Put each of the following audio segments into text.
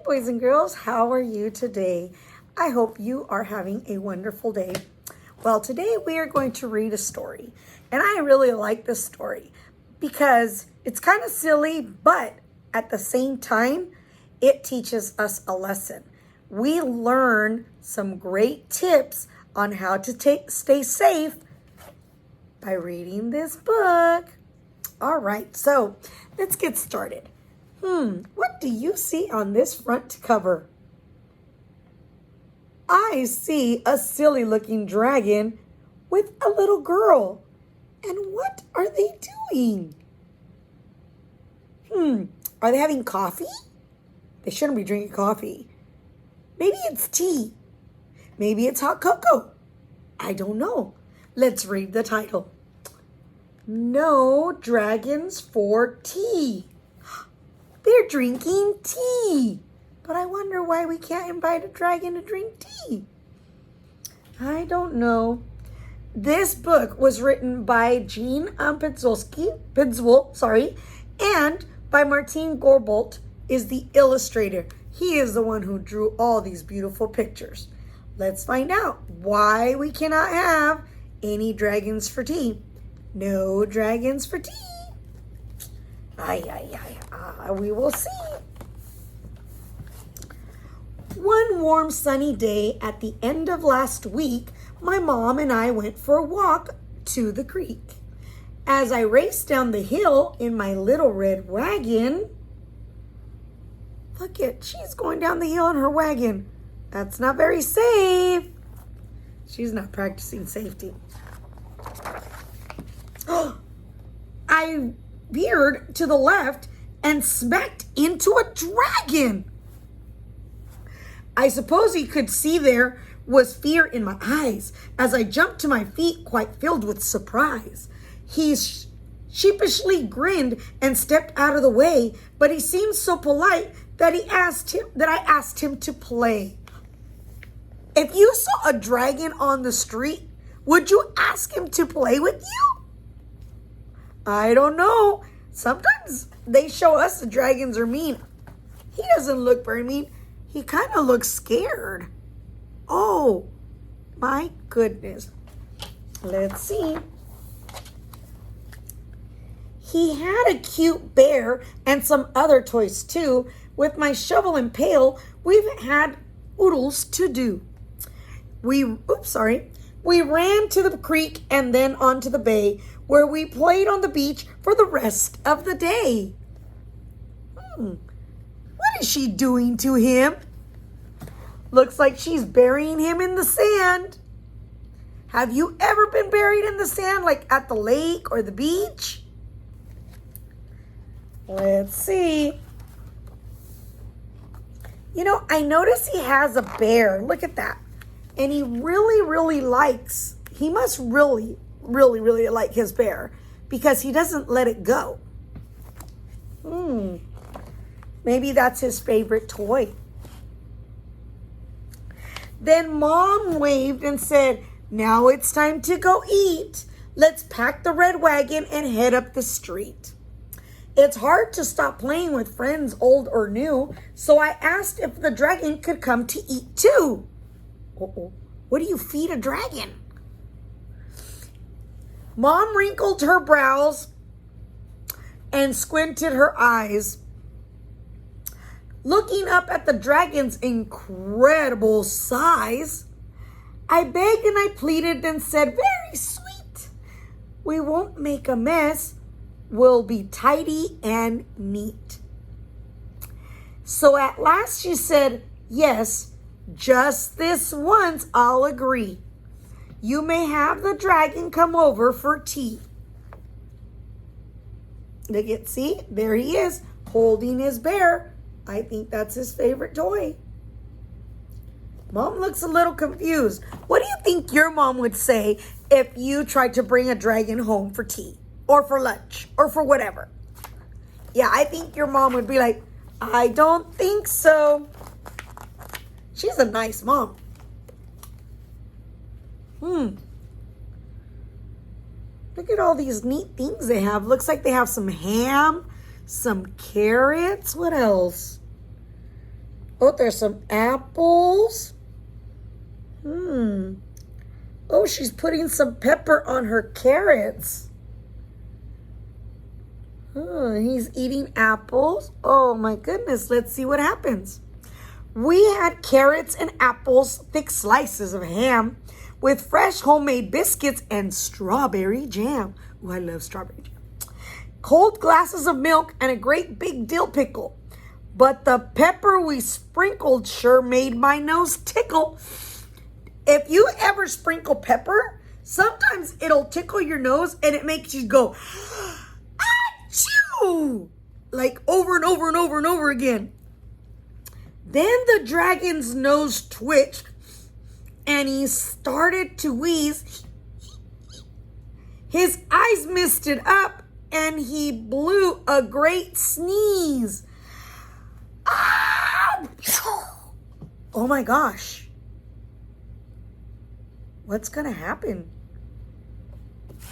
boys and girls, how are you today? I hope you are having a wonderful day. Well, today we are going to read a story, and I really like this story because it's kind of silly, but at the same time, it teaches us a lesson. We learn some great tips on how to stay safe by reading this book. All right, so let's get started. What do you see on this front cover? I see a silly looking dragon with a little girl. And what are they doing? Are they having coffee? They shouldn't be drinking coffee. Maybe it's tea. Maybe it's hot cocoa. I don't know. Let's read the title. No dragons for tea. They're drinking tea. But I wonder why we can't invite a dragon to drink tea. I don't know. This book was written by Jean Pidzwell, and by Martin Gorbolt is the illustrator. He is the one who drew all these beautiful pictures. Let's find out why we cannot have any dragons for tea. No dragons for tea. We will see. One warm sunny day at the end of last week, my mom and I went for a walk to the creek. As I raced down the hill in my little red wagon, she's going down the hill in her wagon. That's not very safe. She's not practicing safety. I veered to the left and smacked into a dragon. I suppose he could see there was fear in my eyes as I jumped to my feet, quite filled with surprise. He sheepishly grinned and stepped out of the way, but he seemed so polite that I asked him to play. If you saw a dragon on the street, would you ask him to play with you? I don't know. Sometimes they show us the dragons are mean. He doesn't look very mean. He kind of looks scared. Oh, my goodness. Let's see. He had a cute bear and some other toys too. With my shovel and pail, we've had oodles to do. We ran to the creek and then onto the bay, where we played on the beach for the rest of the day. What is she doing to him? Looks like she's burying him in the sand. Have you ever been buried in the sand, like at the lake or the beach? Let's see. I notice he has a bear. Look at that. And he must really like his bear because he doesn't let it go. Maybe that's his favorite toy. Then Mom waved and said, "Now it's time to go eat. Let's pack the red wagon and head up the street." It's hard to stop playing with friends, old or new, so I asked if the dragon could come to eat too. What do you feed a dragon? Mom wrinkled her brows and squinted her eyes. Looking up at the dragon's incredible size, I begged and I pleaded and said, "Very sweet. We won't make a mess. We'll be tidy and neat." So at last she said, "Yes, just this once I'll agree. You may have the dragon come over for tea." See, there he is, holding his bear. I think that's his favorite toy. Mom looks a little confused. What do you think your mom would say if you tried to bring a dragon home for tea or for lunch or for whatever? Yeah, I think your mom would be like, "I don't think so." She's a nice mom. Look at all these neat things they have. Looks like they have some ham, some carrots. What else? Oh, there's some apples. Oh, she's putting some pepper on her carrots. Oh, he's eating apples. Oh my goodness, let's see what happens. We had carrots and apples, thick slices of ham, with fresh homemade biscuits and strawberry jam. Oh, I love strawberry jam. Cold glasses of milk and a great big dill pickle. But the pepper we sprinkled sure made my nose tickle. If you ever sprinkle pepper, sometimes it'll tickle your nose and it makes you go, achoo! Like over and over and over and over again. Then the dragon's nose twitched and he started to wheeze. His eyes misted up and he blew a great sneeze. Oh my gosh. What's gonna happen?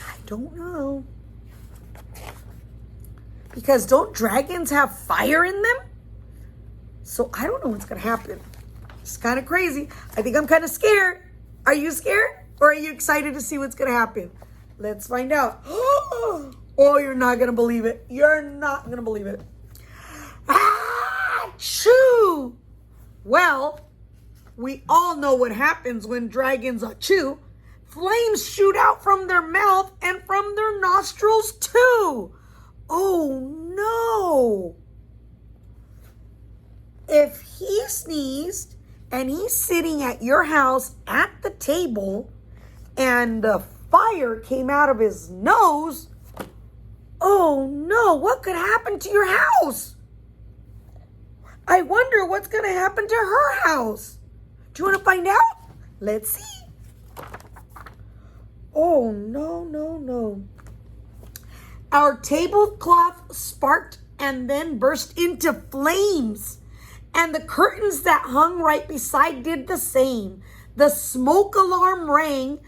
I don't know. Because don't dragons have fire in them? So I don't know what's gonna happen. It's kind of crazy. I think I'm kind of scared. Are you scared? Or are you excited to see what's gonna happen? Let's find out. Oh, you're not gonna believe it. You're not gonna believe it. Achoo! Well, we all know what happens when dragons achoo. Flames shoot out from their mouth and from their nostrils too. Oh no! If he sneezed and he's sitting at your house at the table and the fire came out of his nose, oh no, what could happen to your house? I wonder what's going to happen to her house. Do you want to find out? Let's see. Oh, no, no, no. Our tablecloth sparked and then burst into flames. And the curtains that hung right beside did the same. The smoke alarm rang.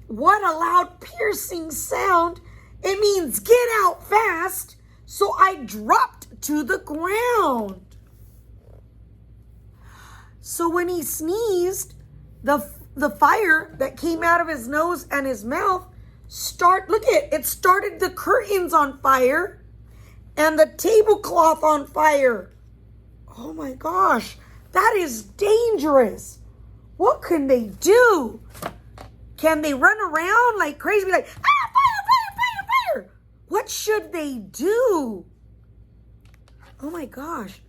What a loud piercing sound. It means get out fast. So I dropped to the ground. So when he sneezed, the fire that came out of his nose and his mouth it started the curtains on fire and the tablecloth on fire. Oh my gosh, that is dangerous. What can they do? Can they run around like crazy, be like, fire, fire, fire, fire? What should they do? Oh my gosh,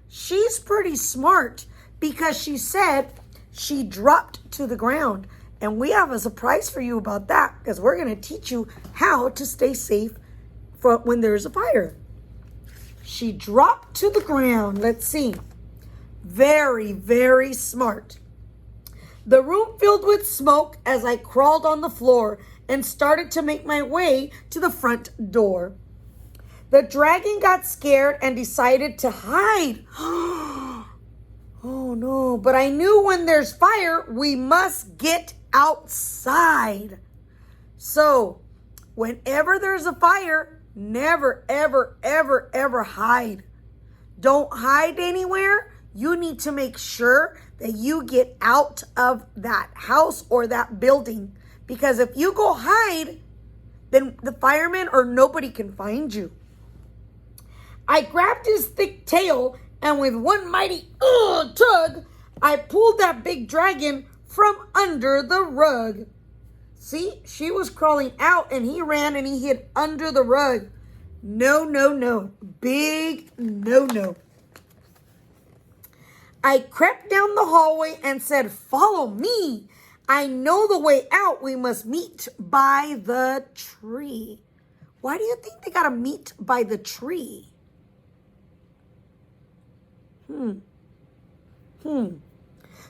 she's pretty smart because she said she dropped to the ground. And we have a surprise for you about that because we're going to teach you how to stay safe from when there's a fire. She dropped to the ground. Let's see. Very, very smart. The room filled with smoke as I crawled on the floor and started to make my way to the front door. The dragon got scared and decided to hide. Oh no, but I knew when there's fire, we must get outside. So, whenever there's a fire, never, ever, ever, ever hide. Don't hide anywhere. You need to make sure that you get out of that house or that building. Because if you go hide, then the firemen or nobody can find you. I grabbed his thick tail and with one mighty tug, I pulled that big dragon from under the rug. See, she was crawling out and he ran and he hid under the rug. No, no, no. Big no, no. I crept down the hallway and said, follow me. I know the way out. We must meet by the tree. Why do you think they got to meet by the tree?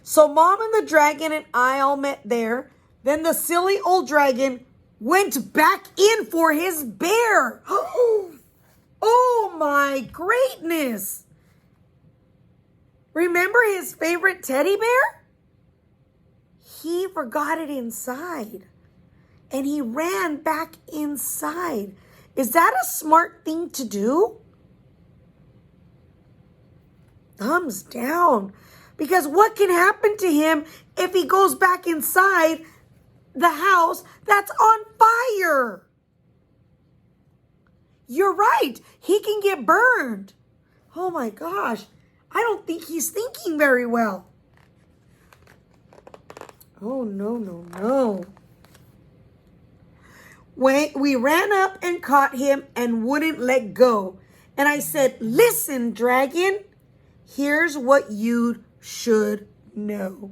So Mom and the dragon and I all met there. Then the silly old dragon went back in for his bear. Oh my greatness. Remember his favorite teddy bear? He forgot it inside. And he ran back inside. Is that a smart thing to do? thumbs down. Because what can happen to him if he goes back inside the house that's on fire? You're right. He can get burned. Oh my gosh. I don't think he's thinking very well. Oh, no, no, no. We ran up and caught him and wouldn't let go. And I said, listen, dragon, here's what you should know.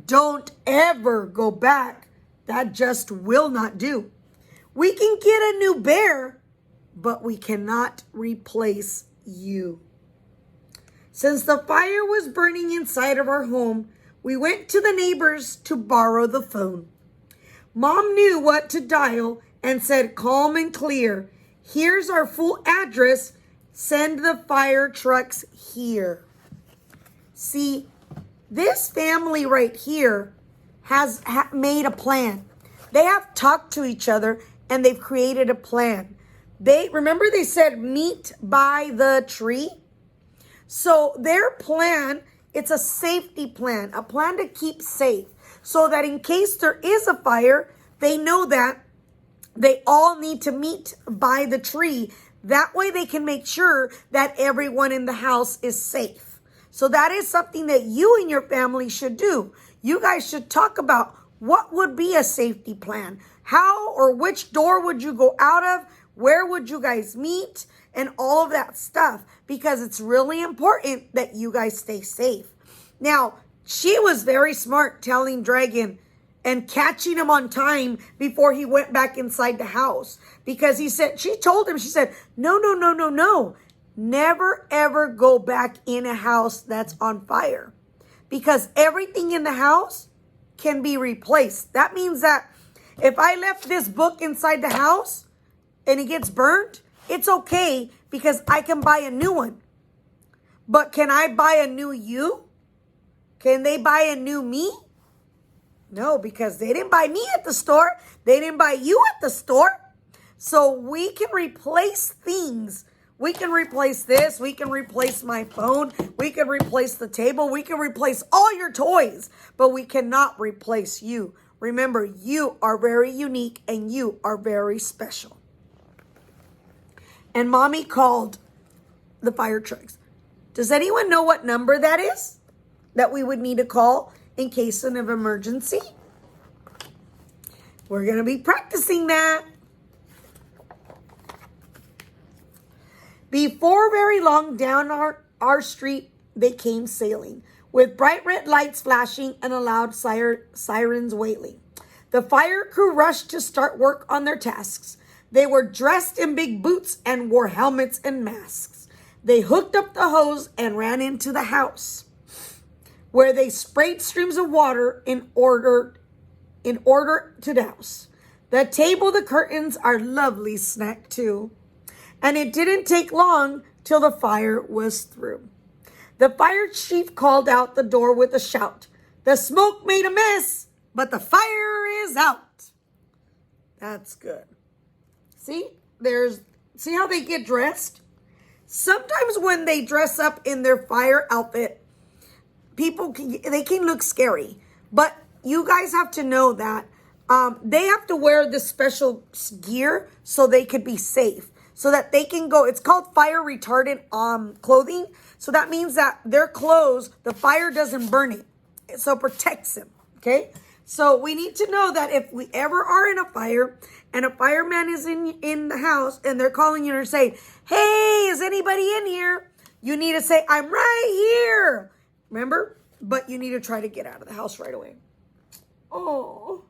Don't ever go back. That just will not do. We can get a new bear, but we cannot replace you. Since the fire was burning inside of our home, we went to the neighbors to borrow the phone. Mom knew what to dial and said calm and clear, here's our full address. Send the fire trucks here. See, this family right here has made a plan. They have talked to each other and they've created a plan. Remember they said meet by the tree? So their plan, it's a safety plan, a plan to keep safe. So that in case there is a fire, they know that they all need to meet by the tree. That way they can make sure that everyone in the house is safe. So that is something that you and your family should do. You guys should talk about what would be a safety plan. How or which door would you go out of? Where would you guys meet? And all of that stuff. Because it's really important that you guys stay safe. Now, she was very smart telling Dragon and catching him on time before he went back inside the house. Because she told him, no, no, no, no, no. Never, ever go back in a house that's on fire. Because everything in the house can be replaced. That means that if I left this book inside the house and it gets burned, it's okay because I can buy a new one. But can I buy a new you? Can they buy a new me? No, because they didn't buy me at the store. They didn't buy you at the store. So we can replace things. We can replace this. We can replace my phone. We can replace the table. We can replace all your toys. But we cannot replace you. Remember, you are very unique and you are very special. And Mommy called the fire trucks. Does anyone know what number that is that we would need to call in case of an emergency? We're going to be practicing that. Before very long, down our street, they came sailing, with bright red lights flashing and a loud sirens wailing. The fire crew rushed to start work on their tasks. They were dressed in big boots and wore helmets and masks. They hooked up the hose and ran into the house, where they sprayed streams of water in order to douse. The table, the curtains are lovely snack too. And it didn't take long till the fire was through. The fire chief called out the door with a shout. The smoke made a mess, but the fire is out. That's good. See how they get dressed? Sometimes when they dress up in their fire outfit, they can look scary. But you guys have to know that they have to wear this special gear so they could be safe. So that they can go, it's called fire retardant clothing. So that means that their clothes, the fire doesn't burn it. So it protects them, okay? So we need to know that if we ever are in a fire and a fireman is in the house and they're calling you and saying, hey, is anybody in here? You need to say, I'm right here. Remember? But you need to try to get out of the house right away. Oh,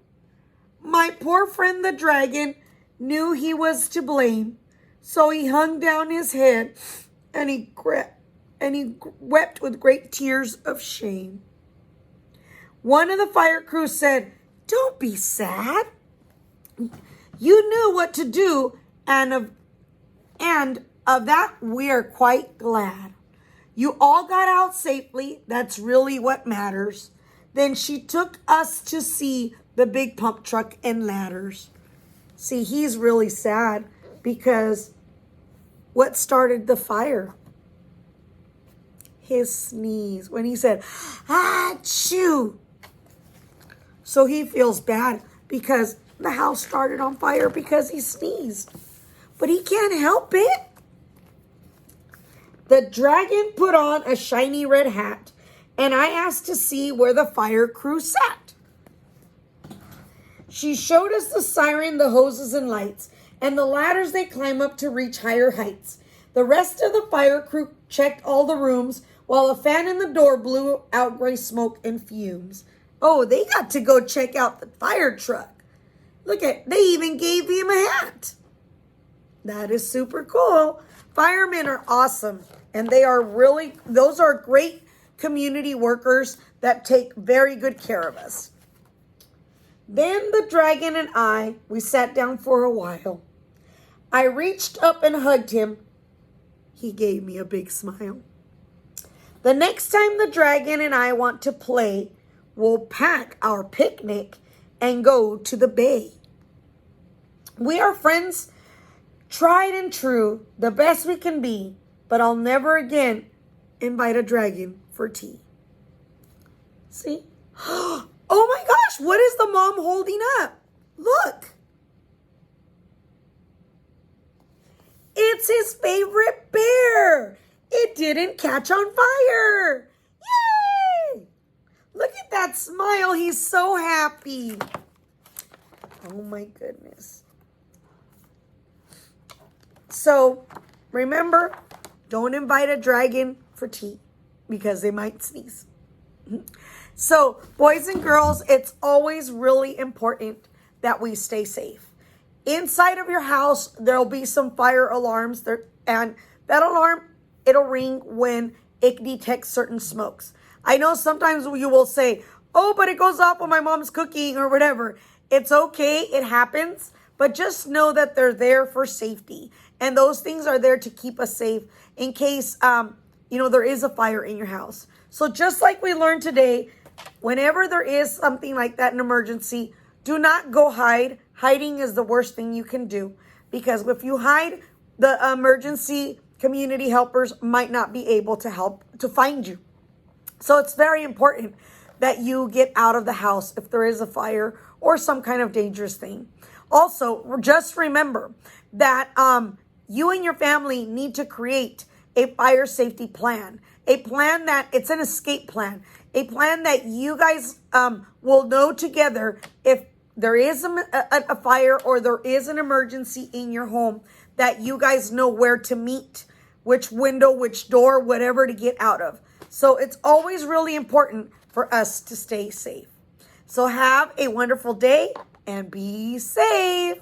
my poor friend the dragon knew he was to blame. So he hung down his head and he wept with great tears of shame. One of the fire crew said, don't be sad. You knew what to do, and of that we are quite glad. You all got out safely. That's really what matters. Then she took us to see the big pump truck and ladders. See, he's really sad. Because what started the fire? his sneeze when he said, achoo. So he feels bad because the house started on fire because he sneezed. But he can't help it. The dragon put on a shiny red hat, and I asked to see where the fire crew sat. She showed us the siren, the hoses and lights, and the ladders they climb up to reach higher heights. The rest of the fire crew checked all the rooms, while a fan in the door blew out gray smoke and fumes. Oh, they got to go check out the fire truck. Look at, they even gave him a hat. That is super cool. Firemen are awesome. And they are really, those are great community workers that take very good care of us. Then the dragon and I, we sat down for a while. I reached up and hugged him. He gave me a big smile. The next time the dragon and I want to play, we'll pack our picnic and go to the bay. We are friends, tried and true, the best we can be, but I'll never again invite a dragon for tea. See? Oh my gosh, what is the mom holding up? Look. It's his favorite bear. It didn't catch on fire. Yay! Look at that smile. He's so happy. Oh my goodness. So, remember, don't invite a dragon for tea because they might sneeze. So, boys and girls, it's always really important that we stay safe. Inside of your house, there'll be some fire alarms there, and that alarm, it'll ring when it detects certain smokes. I know sometimes you will say, oh, but it goes off when my mom's cooking or whatever. It's okay, it happens, but just know that they're there for safety. And those things are there to keep us safe in case, there is a fire in your house. So just like we learned today, whenever there is something like that, an emergency, do not go hide. Hiding is the worst thing you can do because if you hide, the emergency community helpers might not be able to help to find you. So it's very important that you get out of the house if there is a fire or some kind of dangerous thing. Also, just remember that you and your family need to create a fire safety plan, a plan that it's an escape plan, a plan that you guys will know together if there is a fire or there is an emergency in your home, that you guys know where to meet, which window, which door, whatever to get out of. So it's always really important for us to stay safe. So have a wonderful day and be safe.